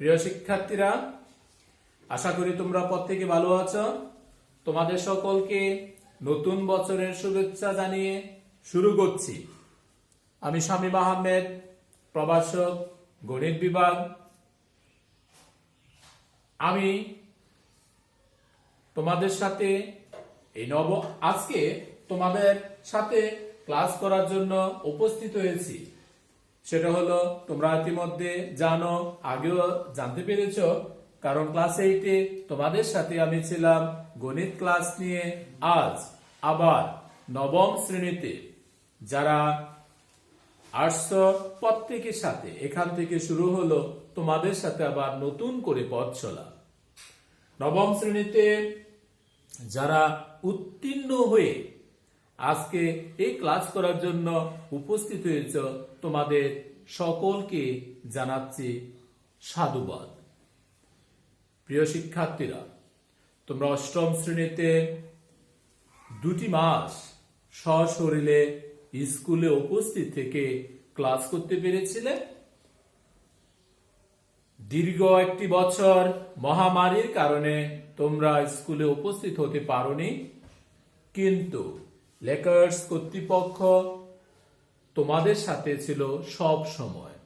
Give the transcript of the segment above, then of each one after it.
প্রিয় শিক্ষার্থীরা, আশা করি তোমরা প্রত্যেকে ভালো আছো। তোমাদের সকলকে নতুন বছরের শুভেচ্ছা জানিয়ে শুরু করছি। আমি শামীম আহমেদ, প্রভাষক, গণিত বিভাগ। আমি তোমাদের সাথে আজকে তোমাদের সাথে ক্লাস করার জন্য উপস্থিত হয়েছি। সেটা হলো, তোমরা ইতিমধ্যে জানো, আগেও জানতে পেরেছ, কারণ ক্লাস 8-এ তোমাদের সাথে আমি ছিলাম গণিত ক্লাস নিয়ে। আজ আবার নবম শ্রেণীতে যারা আসছো প্রত্যেকের সাথে এখান থেকে শুরু হলো তোমাদের সাথে আবার নতুন করে পথ চলা। নবম শ্রেণীতে যারা উত্তীর্ণ হয়ে আজকে এই ক্লাস করার জন্য উপস্থিত হয়েছ, তোমাদের সকলকে জানাচ্ছি সাধুবাদ। প্রিয় শিক্ষার্থীরা, তোমরা অষ্টম শ্রেণীতে 2 মাস সশরীরে স্কুলে উপস্থিত থেকে ক্লাস করতে পেরেছিলে। দীর্ঘ 1 বছর মহামারীর কারণে তোমরা স্কুলে উপস্থিত হতে পারোনি, কিন্তু লেকার্স কর্তৃপক্ষ তোমাদের সাথে ছিল সব সময়।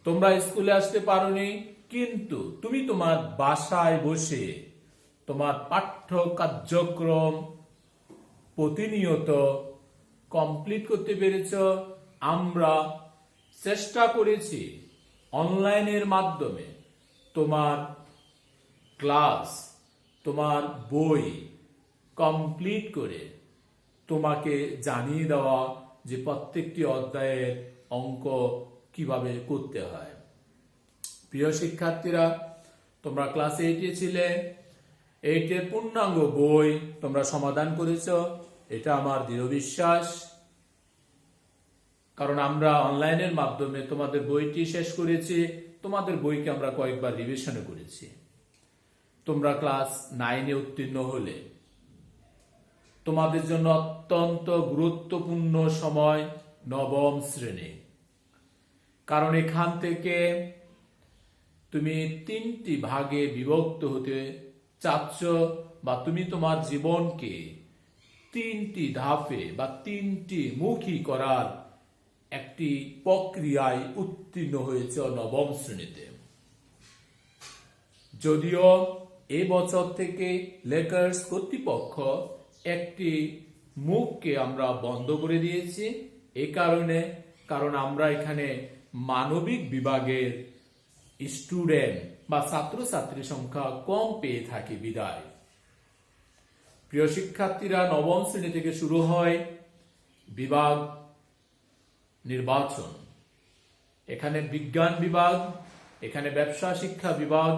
তোমরা স্কুলে আসতে পারোনি, কিন্তু তুমি তোমার বাসায় বসে তোমার পাঠ্য কার্যক্রম প্রতিনিয়ত কমপ্লিট করতে পেরেছ। আমরা চেষ্টা করেছি অনলাইনের মাধ্যমে তোমার ক্লাস, তোমার বই কমপ্লিট করে তোমাকে জানিয়ে দেওয়া যে প্রত্যেকটি অধ্যায়ের অঙ্ক কিভাবে করতে হয়। প্রিয় শিক্ষার্থীরা, তোমরা ক্লাস 8-এ ছিলে। 8-এর পূর্ণাঙ্গ বই তোমরা সমাধান করেছ, এটা আমার দৃঢ় বিশ্বাস। কারণ আমরা অনলাইনের মাধ্যমে তোমাদের বইটি শেষ করেছি, তোমাদের বইকে আমরা কয়েকবার রিভিশন করেছি। তোমরা ক্লাস 9-এ উত্তীর্ণ হলে তোমাদের জন্য অত্যন্ত গুরুত্বপূর্ণ সময় নবম শ্রেণী। কারণ এখান থেকে তুমি 3টি ভাগে বিভক্ত হতে চাচ্ছ, বা তুমি তোমার জীবনকে 3টি ধাপে বা 3টি মুখী করার একটি প্রক্রিয়ায় উত্তীর্ণ হয়েছে নবম শ্রেণীতে। যদিও এই বছর থেকে লেকার্স কর্তৃপক্ষ একটি মুখকে আমরা বন্ধ করে দিয়েছি, কারণ আমরা এখানে মানবিক বিভাগের স্টুডেন্ট বা ছাত্রছাত্রীর সংখ্যা কম পেয়ে থাকি বিদায়। প্রিয় শিক্ষার্থীরা, নবম শ্রেণী থেকে শুরু হয় বিভাগ নির্বাচন। এখানে বিজ্ঞান বিভাগ, এখানে ব্যবসা শিক্ষা বিভাগ,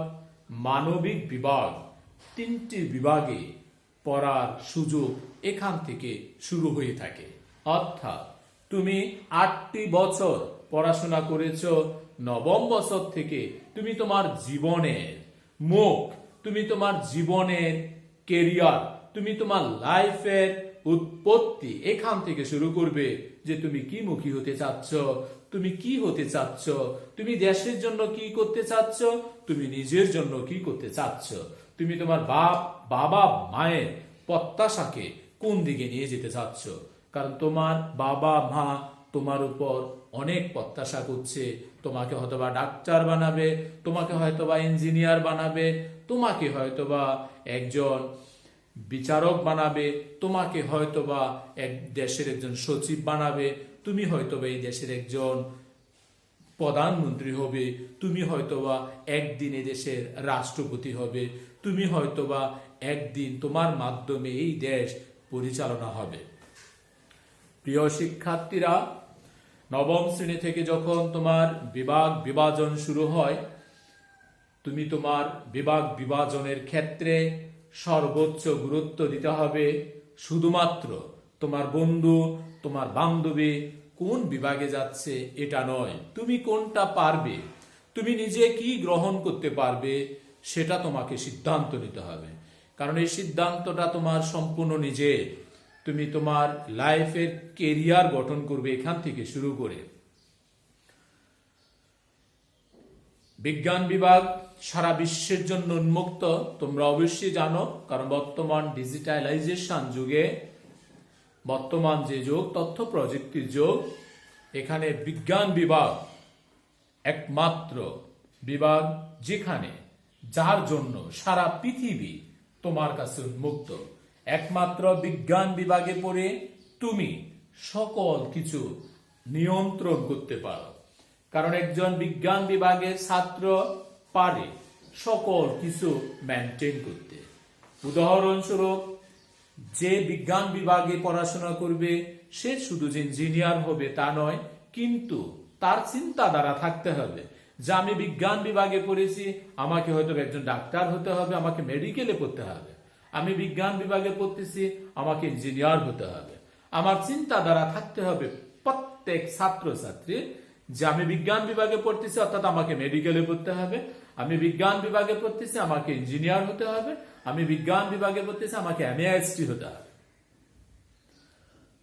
মানবিক বিভাগ, 3টি বিভাগে পড়ার সুযোগ এখান থেকে শুরু হয়ে থাকে। অর্থাৎ তুমি 8টি বছর পড়াশোনা করেছ, নবম বছর থেকে তুমি তোমার জীবনের মুখ, তুমি তোমার জীবনের কেরিয়ার, তুমি তোমার লাইফের উৎপত্তি এখান থেকে শুরু করবে, যে তুমি কি মুখী হতে চাচ্ছ, তুমি কি হতে চাচ্ছ, তুমি দেশের জন্য কি করতে চাচ্ছ, তুমি নিজের জন্য কি করতে চাচ্ছ, তুমি তোমার বাবা মায়ের প্রত্যাশাকে কোন দিকে নিয়ে যেতে চাচ্ছ। কারণ তোমার বাবা মা তোমার উপর অনেক প্রত্যাশা করছে। তোমাকে হয়তোবা ডাক্তার বানাবে, তোমাকে হয়তোবা ইঞ্জিনিয়ার বানাবে, তোমাকে হয়তোবা একজন বিচারক বানাবে, তোমাকে হয়তোবা দেশের একজন সচিব বানাবে, তুমি হয়তোবা এই দেশের একজন প্রধানমন্ত্রী হবে, তুমি হয়তোবা একদিন এই দেশের রাষ্ট্রপতি হবে, তুমি হয়তোবা একদিন তোমার মাধ্যমে এই দেশ পরিচালনা হবে। প্রিয় শিক্ষার্থীরা, নবম শ্রেণী থেকে যখন তোমার বিভাগ বিভাজন শুরু হয়, তুমি তোমার বিভাগ বিভাজনের ক্ষেত্রে সর্বোচ্চ গুরুত্ব দিতে হবে। শুধুমাত্র তোমার বন্ধু, তোমার বান্ধবী কোন বিভাগে যাচ্ছে এটা নয়, তুমি কোনটা পারবে, তুমি নিজে কি গ্রহণ করতে পারবে, সেটা তোমাকে সিদ্ধান্ত নিতে হবে। কারণ এই সিদ্ধান্তটা তোমার সম্পূর্ণ নিজের। তুমি তোমার লাইফের কেরিয়ার গঠন করবে এখান থেকে শুরু করে। বিজ্ঞান বিভাগ সারা বিশ্বের জন্য উন্মুক্ত, তোমরা অবশ্যই জানো, কারণ বর্তমান ডিজিটালাইজেশন যুগে, বর্তমান যে যুগ তথ্য প্রযুক্তির যুগ, এখানে বিজ্ঞান বিভাগ একমাত্র বিভাগ যেখানে, যার জন্য সারা পৃথিবী তোমার কাছে উন্মুক্ত। একমাত্র বিজ্ঞান বিভাগে পড়ে তুমি সকল কিছু নিয়ন্ত্রণ করতে পারো, কারণ একজন বিজ্ঞান বিভাগের ছাত্র পারে সকল কিছু মেনটেন করতে। উদাহরণস্বরূপ, যে বিজ্ঞান বিভাগে পড়াশোনা করবে সে শুধু যে ইঞ্জিনিয়ার হবে তা নয়, কিন্তু তার চিন্তাধারা থাকতে হবে যে আমি বিজ্ঞান বিভাগে পড়েছি, আমাকে হয়তো একজন ডাক্তার হতে হবে, আমাকে মেডিকেলে পড়তে হবে। আমি বিজ্ঞান বিভাগে পড়তেছি, আমাকে ইঞ্জিনিয়ার হতে হবে। আমার চিন্তাধারা থাকতে হবে প্রত্যেক ছাত্রছাত্রী যে আমি বিজ্ঞান বিভাগে পড়তেছি, অর্থাৎ আমাকে মেডিকেলে পড়তে হবে। আমি বিজ্ঞান বিভাগে পড়তেছি, আমাকে ইঞ্জিনিয়ার হতে হবে। আমি বিজ্ঞান বিভাগে পড়তেছি, আমাকে MAST হতে হবে।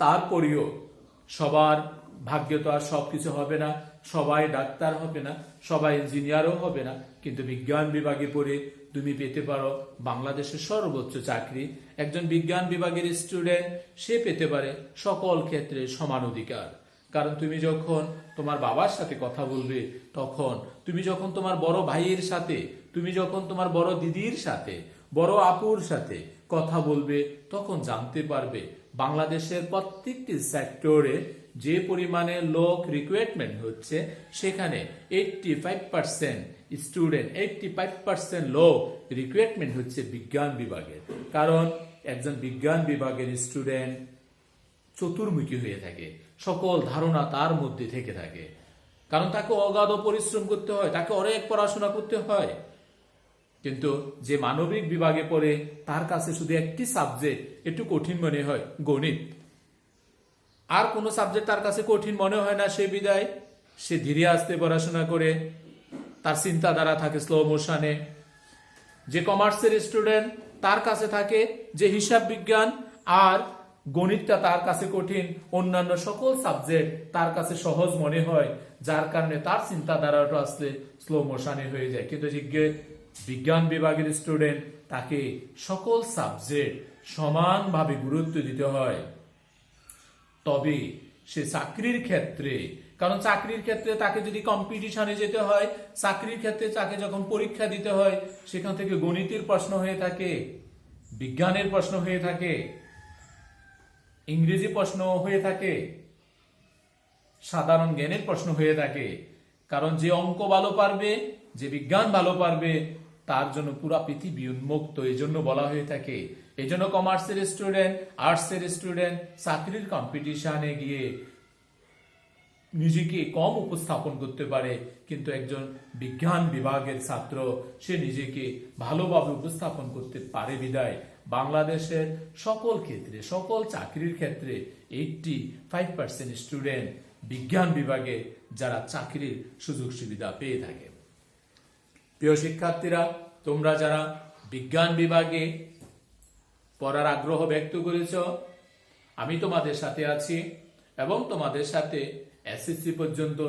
তারপরেও সবার ভাগ্যে তো আর সবকিছু হবে না, সবাই ডাক্তার হবে না, সবাই ইঞ্জিনিয়ারও হবে না, কিন্তু বিজ্ঞান বিভাগে পড়ে তুমি পেতে পারো বাংলাদেশের সর্বোচ্চ চাকরি। একজন বিজ্ঞান বিভাগের স্টুডেন্ট সে পেতে পারে সকল ক্ষেত্রে সমান অধিকার, কারণ তুমি যখন তোমার বাবার সাথে কথা বলবে, তখন তুমি যখন তোমার বড় ভাইয়ের সাথে, তুমি যখন তোমার বড় দিদির সাথে, বড় আপুর সাথে কথা বলবে, তখন জানতে পারবে বাংলাদেশের প্রত্যেকটি সেক্টরে যে পরিমাণে লোক রিক্রুটমেন্ট হচ্ছে, সেখানে 85% স্টুডেন্ট, 85% লোক রিক্রুটমেন্ট হচ্ছে বিজ্ঞান বিভাগের। কারণ একজন বিজ্ঞান বিভাগের স্টুডেন্ট চতুর্মুখী হয়ে থাকে, সকল ধারণা তার মধ্যে থেকে থাকে, কারণ তাকে অগাধ পরিশ্রম করতে হয়, তাকে অনেক পড়াশোনা করতে হয়। কিন্তু যে মানবিক বিভাগে পড়ে, তার কাছে শুধু একটি সাবজেক্ট একটু কঠিন মনে হয়, গণিত। আর কোনো সাবজেক্ট তার কাছে কঠিন মনে হয় না, সে বিদায় সে ধীরে আস্তে পড়াশোনা করে, তার চিন্তাধারা থাকে স্লো মোশনে। যে কমার্সের স্টুডেন্ট, তার কাছে থাকে যে হিসাব বিজ্ঞান আর গণিতটা তার কাছে কঠিন, অন্যান্য সকল সাবজেক্ট তার কাছে সহজ মনে হয়, যার কারণে তার চিন্তাধারাটা আসলে স্লো মোশনে হয়ে যায়। কিন্তু বিজ্ঞান বিভাগের স্টুডেন্ট, তাকে সকল সাবজেক্ট সমানভাবে গুরুত্ব দিতে হয়, তবে সে চাকরির ক্ষেত্রে, কারণ চাকরির ক্ষেত্রে তাকে যদি কম্পিটিশনে যেতে হয়, চাকরির ক্ষেত্রে তাকে যখন পরীক্ষা দিতে হয়, সেখান থেকে গণিতের প্রশ্ন হয়ে থাকে, বিজ্ঞানের প্রশ্ন হয়ে থাকে, ইংরেজি প্রশ্ন হয়ে থাকে, সাধারণ জ্ঞানের প্রশ্ন হয়ে থাকে। কারণ যে অঙ্ক ভালো পারবে, যে বিজ্ঞান ভালো পারবে, তার জন্য পুরা পৃথিবী উন্মুক্ত। এই জন্য বলা হয়ে থাকে, এই জন্য কমার্সের স্টুডেন্ট, আর্টসের স্টুডেন্ট চাকরির কম্পিটিশনে গিয়ে নিজেকে কম উপস্থাপন করতে পারে, কিন্তু একজন বিজ্ঞান বিভাগের ছাত্র সে নিজেকে ভালোভাবে উপস্থাপন করতে পারে বিদায় বাংলাদেশের সকল ক্ষেত্রে, সকল চাকরির ক্ষেত্রে 85% স্টুডেন্ট বিজ্ঞান বিভাগে যারা চাকরির সুযোগ সুবিধা পেয়ে থাকে। প্রিয় শিক্ষার্থীরা, তোমরা যারা বিজ্ঞান বিভাগে পড়ার আগ্রহ ব্যক্ত করেছ, আমি তোমাদের সাথে আছি এবং তোমাদের সাথে SSC পর্যন্ত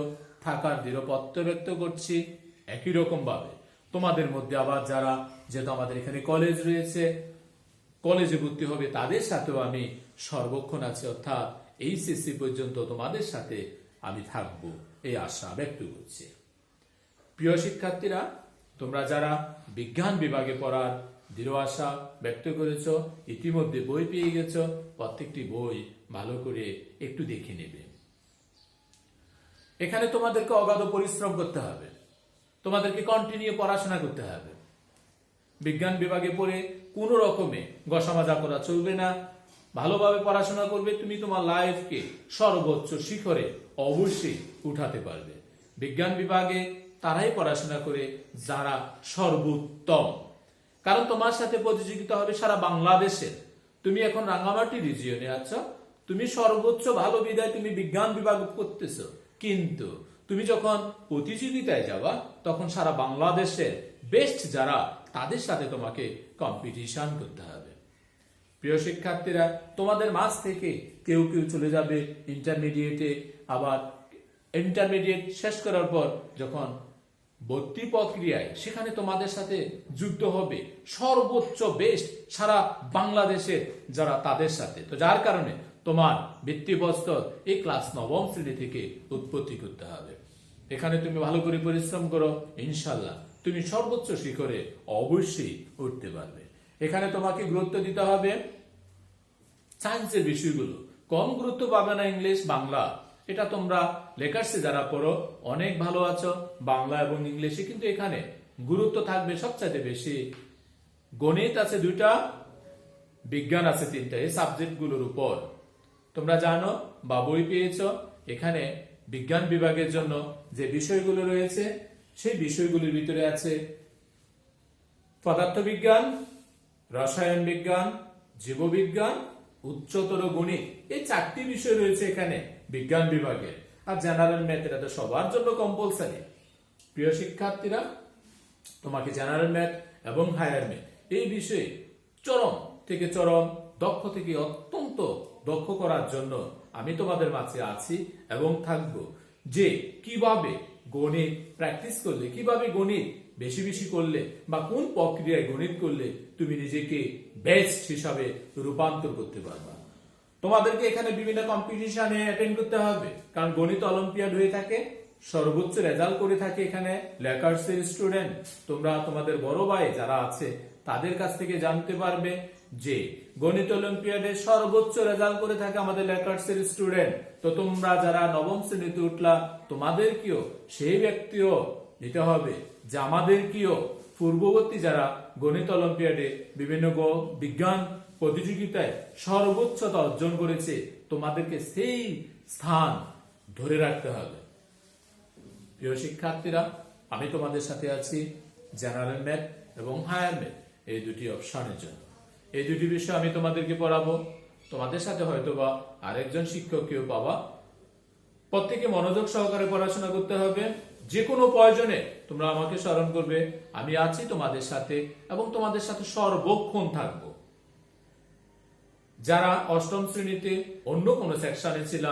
থাকার দৃঢ়পত্র ব্যক্ত করছি। একই রকম ভাবে তোমাদের মধ্যে আবার যারা, যেহেতু আমাদের এখানে কলেজ রয়েছে, কলেজে ভর্তি হবে, তাদের সাথেও আমি সর্বক্ষণ আছি, অর্থাৎ HSC পর্যন্ত তোমাদের সাথে আমি থাকবো, এই আশা ব্যক্ত করছি। প্রিয় শিক্ষার্থীরা, তোমরা যারা বিজ্ঞান বিভাগে পড়ার দৃঢ় আশা ব্যক্ত করেছ, ইতিমধ্যে বই পেয়ে গেছ, প্রত্যেকটি বই ভালো করে একটু দেখে নেবে। এখানে তোমাদেরকে অগাধ পরিশ্রম করতে হবে, তোমাদেরকে কন্টিনিউ পড়াশোনা করতে হবে। বিজ্ঞান বিভাগে পড়ে কোনো রকমে গসামাজা করা চলবে না, ভালোভাবে পড়াশোনা করবে, তুমি তোমার লাইফকে সর্বোচ্চ শিখরে অবশ্যই উঠাতে পারবে। বিজ্ঞান বিভাগে তারাই পড়াশোনা করে যারা সর্বোত্তম, কারণ তোমার সাথে প্রতিযোগিতা হবে সারা বাংলাদেশের। তুমি এখন রাঙ্গামাটি রিজিয়নে আছো, তুমি সর্বোচ্চ ভালো বিদায় তুমি বিজ্ঞান বিভাগ করতেছো, কিন্তু তুমি যখন প্রতিযোগিতায় যাবা, তখন সারা বাংলাদেশের বেস্ট যারা, তাদের সাথে তোমাকে কম্পিটিশন করতে হবে। প্রিয় শিক্ষার্থীরা, তোমাদের মাঝ থেকে কেউ কেউ চলে যাবে ইন্টারমিডিয়েটে, আবার ইন্টারমিডিয়েট শেষ করার পর যখন ভর্তি প্রক্রিয়ায় সেখানে তোমাদের সাথে যুক্ত হবে সর্বোচ্চ বেস্ট সারা বাংলাদেশের যারা তাদের সাথে। তো যার কারণে তোমার ভিত্তিপ্রস্তর এই ক্লাস 9ম শ্রেণী থেকে উৎপত্তি করতে হবে। এখানে তুমি ভালো করে পরিশ্রম করো, ইনশাল্লাহ তুমি সর্বোচ্চ শিখরে অবশ্যই উঠতে পারবে। এখানে তোমাকে গুরুত্ব দিতে হবে সায়েন্সের বিষয়গুলো, কম গুরুত্ব পাবে না ইংলিশ বাংলা। এটা তোমরা লেখার্সে যারা পড়ো অনেক ভালো আছো বাংলা এবং ইংলিশে, কিন্তু এখানে গুরুত্ব থাকবে সবচাইতে বেশি গণিত আছে 2টা, বিজ্ঞান আছে 3টা, এই সাবজেক্টগুলোর উপর। তোমরা জানো বা বই পেয়েছো, এখানে বিজ্ঞান বিভাগের জন্য যে বিষয়গুলো রয়েছে সেই বিষয়গুলির ভিতরে আছে পদার্থবিজ্ঞান, রসায়ন বিজ্ঞান, জীববিজ্ঞান, উচ্চতর গণিত, এই 4টি বিষয় রয়েছে এখানে বিজ্ঞান বিভাগে। আর জেনারেল ম্যাথ এটা তো সবার জন্য কম্পালসারি। প্রিয় শিক্ষার্থীরা, তোমাকে জেনারেল ম্যাথ এবং হায়ার ম্যাথ এই বিষয়ে চরম থেকে চরম, দক্ষ থেকে অত্যন্ত দক্ষ করার জন্য আমি তোমাদের মাঝে আছি এবং থাকবো। যে কিভাবে গণিত প্র্যাকটিস করলে, কিভাবে গণিত বেশি বেশি করলে বা কোন প্রক্রিয়ায় গণিত করলে তুমি নিজেকে বেস্ট হিসাবে রূপান্তর করতে পারবা। তোমাদেরকে এখানে বিভিন্ন কম্পিটিশনে অ্যাটেন্ড করতে হবে, কারণ গণিত অলিম্পিয়াড হয়ে থাকে, সর্বোচ্চ রেজাল্ট করে থাকে এখানে লেকার্সের স্টুডেন্ট। তোমরা তোমাদের বড় ভাই যারা আছে তাদের কাছ থেকে জানতে পারবে যে গণিত অলিম্পিয়াডে সর্বোচ্চ রেজাল্ট করে থাকে আমাদের লেকার্সের স্টুডেন্ট। তো তোমরা যারা 9ম শ্রেণীতে উঠলা তোমাদেরকেও সেই ব্যক্তিও নিতে হবে যে আমাদেরকেও পূর্ববর্তী যারা গণিত অলিম্পিয়াডে বিভিন্ন বিজ্ঞান প্রতিযোগিতায় সর্বোচ্চতা অর্জন করেছে তোমাদেরকে সেই স্থান ধরে রাখতে হবে। প্রিয় শিক্ষার্থীরা, আমি তোমাদের সাথে আছি জেনারেল ম্যাথ এবং হায়ার ম্যাথ এই 2টি অপশনের জন্য। এই 2টি বিষয় আমি তোমাদেরকে পড়াবো। তোমাদের সাথে হয়তোবা আরেকজন শিক্ষককেও পাবা। প্রত্যেকে মনোযোগ সহকারে পড়াশোনা করতে হবে। যে কোনো প্রয়োজনে তোমরা আমাকে স্মরণ করবে, আমি আছি তোমাদের সাথে এবং তোমাদের সাথে সর্বক্ষণ থাকবো। যারা 8ম শ্রেণীতে অন্য কোনো সেকশনে ছিল,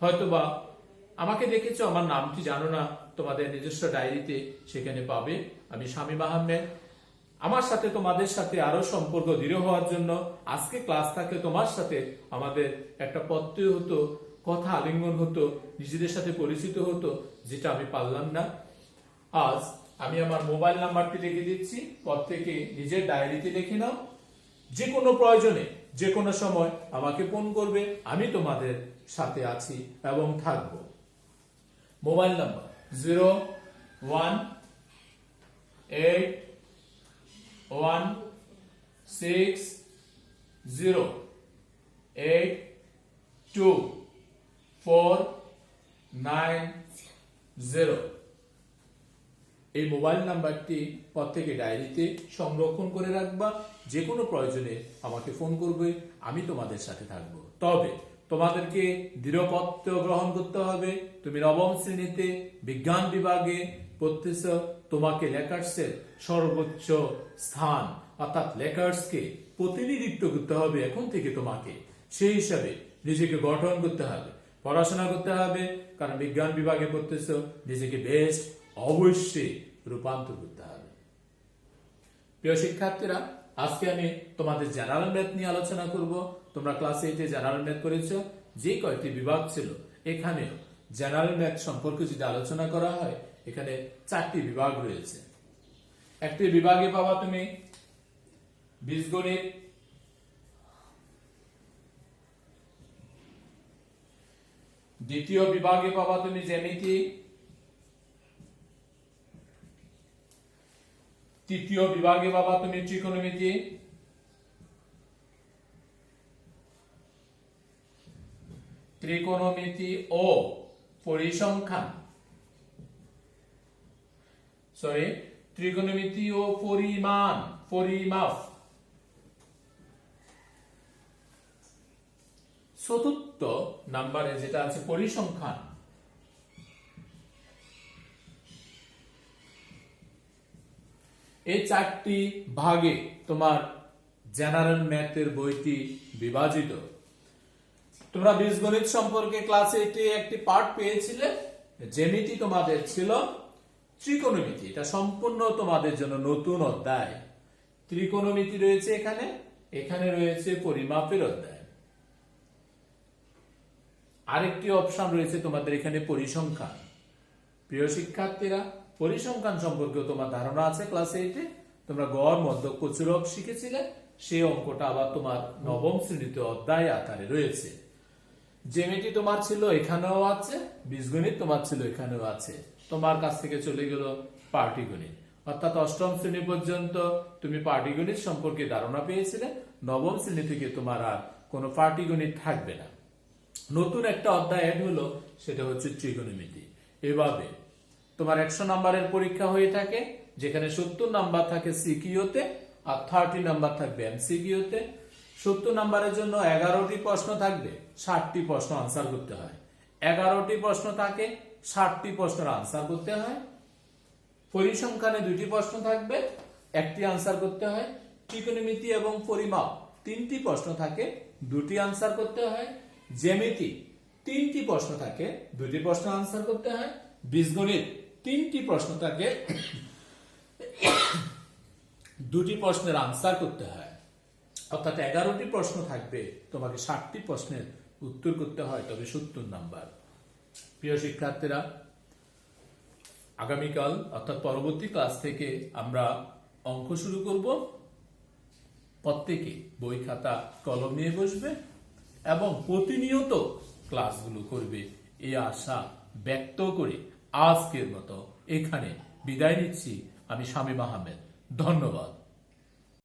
হয়তোবা আমাকে দেখেছো, আমার নামটি জানো না, তোমাদের নিজস্ব ডায়েরিতে সেখানে পাবে। আমি শামীম আহমেদ। আমার সাথে তোমাদের সাথে আরো সম্পর্ক দৃঢ় হওয়ার জন্য আজকে ক্লাস থাকলে তোমার সাথে আমাদের একটা প্রত্যয় হতো, কথা আলিঙ্গন হতো, নিজেদের সাথে পরিচিত হতো, যেটা আমি পারলাম না। আজ আমি আমার মোবাইল নাম্বারটি লিখে দিচ্ছি, প্রত্যেকে নিজের ডায়েরিতে লিখে নাও। যে কোনো প্রয়োজনে যে কোনো সময় আমাকে ফোন করবে, আমি তোমাদের সাথে আছি এবং থাকব। Mobile number 016082490। এই মোবাইল নাম্বারটি প্রত্যেকে ডায়েরিতে সংরক্ষণ করে রাখবা। যে কোনো প্রয়োজনে আমাকে ফোন করবে, আমি তোমাদের সাথে থাকবো। তবে তোমাদেরকে দৃঢ়পত্র গ্রহণ করতে হবে। তুমি 9ম শ্রেণীতে বিজ্ঞান বিভাগে পড়তেছ, তোমাকে লেকার্সের সর্বোচ্চ স্থান অর্থাৎ লেকার্সকে প্রতিনিধিত্ব করতে হবে এখন থেকে। তোমাকে সেই হিসাবে নিজেকে গঠন করতে হবে, পড়াশোনা করতে হবে, কারণ বিজ্ঞান বিভাগে পড়তেছ, নিজেকে বেস্ট অবশ্যই রূপান্তর করতে হবে। প্রিয় শিক্ষার্থীরা, আজকে আমি তোমাদের জেনারেল ম্যাথ নিয়ে আলোচনা করব। তোমরা ক্লাস 8-এ জেনারেল ম্যাথ করেছো। যে কয়টি বিভাগ ছিল এখানেও জেনারেল ম্যাথ সম্পর্কে যদি আলোচনা করা হয়, এখানে 4টি বিভাগ রয়েছে। একটি বিভাগে পাবা তুমি বীজগণিত, দ্বিতীয় বিভাগে পাবা তুমি জ্যামিতি, তৃতীয় বিভাগে পাবা তুমি ত্রিকোণমিতি, ত্রিকোণমিতি ও পরিসংখ্যান, ত্রিকোণমিতি ও পরিমাপ। চতুর্থ নাম্বারে যেটা আছে পরিসংখ্যান। এই 4টি ভাগে তোমার জেনারেল ম্যাথের বইটি বিভাজিত। তোমরা বীজগণিত সম্পর্কে ক্লাস 8-এ একটি পার্ট পেয়েছিলে, জ্যামিতি তোমাদের ছিল, ত্রিকোণমিতি, এটা সম্পূর্ণ তোমাদের জন্য নতুন অধ্যায়। ত্রিকোণমিতি রয়েছে এখানে, এখানে রয়েছে পরিমাপের অধ্যায়। আরেকটি অপশন রয়েছে তোমাদের এখানে পরিসংখ্যান। প্রিয় শিক্ষার্থীরা, পরিসংখ্যান সম্পর্কে তোমার ধারণা আছে ক্লাস 8-এ, তোমরা গড়, মধ্যক, প্রচুরক শিখেছিলে, সেই অঙ্কটা আবার তোমার নবম শ্রেণীতে অধ্যায় আকারে রয়েছে। জ্যামিতি তোমার ছিল এখানেও আছে, বীজগণিত তোমার ছিল এখানেও আছে। তোমার কাছ থেকে চলে গেল পাটিগণিত, অর্থাৎ অষ্টম শ্রেণী পর্যন্ত তুমি পাটিগণিত সম্পর্কে ধারণা পেয়েছিলে। নবম শ্রেণী থেকে তোমার আর কোনো পাটিগণিত থাকবে না। নতুন একটা অধ্যায় অ্যাড হলো, সেটা হচ্ছে ত্রিকোণমিতি। এভাবে তোমার 100 নম্বরের পরীক্ষা হয়ে থাকে, যেখানে 70 নাম্বার থাকে সিকিউতে আর 30 নাম্বার থাকবে এমসিকিউতে। 70 নাম্বারের জন্য 11টি প্রশ্ন থাকবে, 60টি প্রশ্ন আনসার করতে হয়। 11টি প্রশ্ন থাকে, 60টি প্রশ্নের আনসার করতে হয়। পরিসংখ্যানে 2টি প্রশ্ন থাকবে, 1টি আনসার করতে হয়। ত্রিকোণমিতি এবং পরিমাপ 3টি প্রশ্ন থাকে, 2টি আনসার করতে হয়। জ্যামিতি 3টি প্রশ্ন থাকে, 2টি প্রশ্ন আনসার করতে হয়। বীজগণিত 3টি প্রশ্ন থাকে, 2টি প্রশ্নের আনসার করতে হয়। অর্থাৎ 11টি প্রশ্ন থাকবে, তোমাকে 60টি প্রশ্নের উত্তর করতে হয়, তবে 70 নাম্বার। প্রিয় শিক্ষার্থীরা, আগামীকাল অর্থাৎ পরবর্তী ক্লাস থেকে আমরা অঙ্ক শুরু করব। প্রত্যেকে বই খাতা কলম নিয়ে বসবে এবং প্রতিনিয়ত ক্লাসগুলো করবে, এই আশা ব্যক্ত করে আজকের মতো এখানে বিদায় নিচ্ছি। আমি শামীম আহমেদ, ধন্যবাদ।